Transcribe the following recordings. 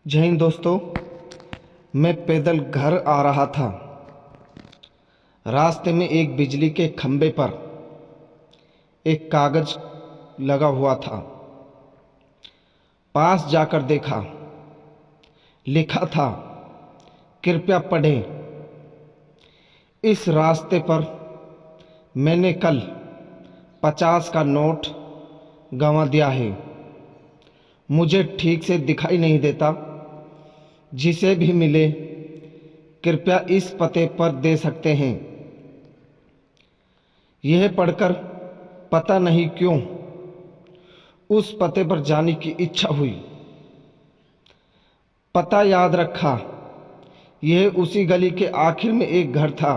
जय हिंद दोस्तों। मैं पैदल घर आ रहा था। रास्ते में एक बिजली के खंभे पर एक कागज लगा हुआ था। पास जाकर देखा, लिखा था, कृपया पढ़ें। इस रास्ते पर मैंने कल 50 का नोट गंवा दिया है। मुझे ठीक से दिखाई नहीं देता। जिसे भी मिले कृपया इस पते पर दे सकते हैं। यह पढ़कर पता नहीं क्यों उस पते पर जाने की इच्छा हुई। पता याद रखा। यह उसी गली के आखिर में एक घर था।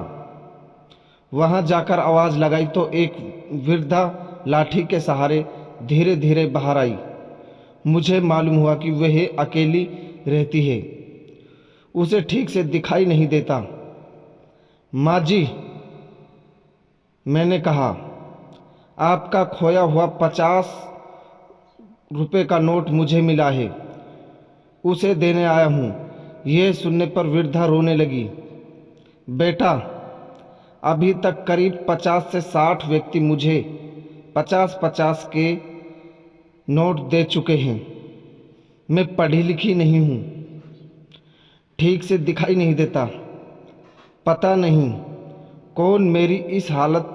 वहां जाकर आवाज लगाई तो एक वृद्धा लाठी के सहारे धीरे धीरे बाहर आई। मुझे मालूम हुआ कि वह अकेली रहती है। उसे ठीक से दिखाई नहीं देता। माँ जी, मैंने कहा, आपका खोया हुआ 50 रुपए का नोट मुझे मिला है, उसे देने आया हूँ। यह सुनने पर वृद्धा रोने लगी। बेटा, अभी तक करीब 50 से 60 व्यक्ति मुझे 50-50 के नोट दे चुके हैं। मैं पढ़ी लिखी नहीं हूँ, ठीक से दिखाई नहीं देता। पता नहीं कौन मेरी इस हालत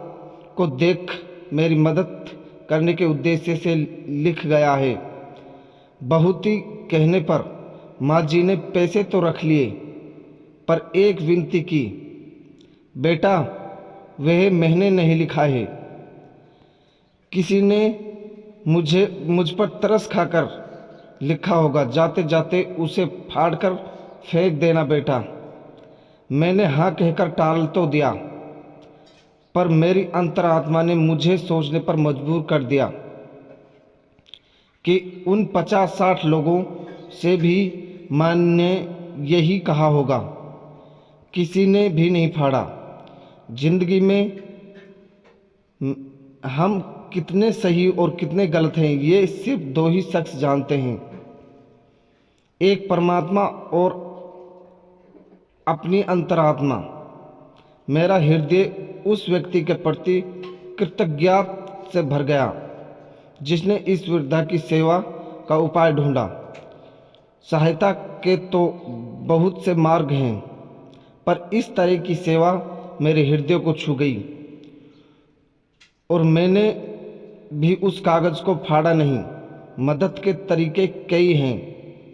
को देख मेरी मदद करने के उद्देश्य से लिख गया है। बहुत ही कहने पर माँ जी ने पैसे तो रख लिए, पर एक विनती की, बेटा वह मैंने नहीं लिखा है। किसी ने मुझ पर तरस खाकर लिखा होगा। जाते जाते उसे फाड़कर फेंक देना बेटा। मैंने हाँ कहकर टाल तो दिया, पर मेरी अंतरात्मा ने मुझे सोचने पर मजबूर कर दिया कि उन 50-60 लोगों से भी माँ ने यही कहा होगा। किसी ने भी नहीं फाड़ा। जिंदगी में हम कितने सही और कितने गलत हैं, ये सिर्फ दो ही शख्स जानते हैं, एक परमात्मा और अपनी अंतरात्मा। मेरा हृदय उस व्यक्ति के प्रति कृतज्ञता से भर गया जिसने इस वृद्धा की सेवा का उपाय ढूंढा। सहायता के तो बहुत से मार्ग हैं, पर इस तरह की सेवा मेरे हृदय को छू गई। और मैंने भी उस कागज को फाड़ा नहीं। मदद के तरीके कई हैं,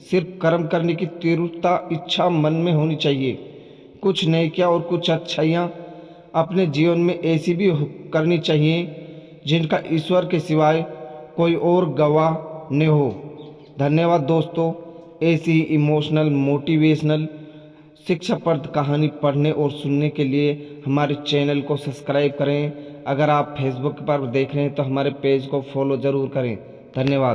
सिर्फ कर्म करने की तीव्रता इच्छा मन में होनी चाहिए। कुछ नेकियां और कुछ अच्छाइयाँ अपने जीवन में ऐसी भी करनी चाहिए जिनका ईश्वर के सिवाय कोई और गवाह न हो। धन्यवाद दोस्तों। ऐसी ही इमोशनल, मोटिवेशनल, शिक्षाप्रद कहानी पढ़ने और सुनने के लिए हमारे चैनल को सब्सक्राइब करें। अगर आप फेसबुक पर देख रहे हैं तो हमारे पेज को फॉलो ज़रूर करें। धन्यवाद।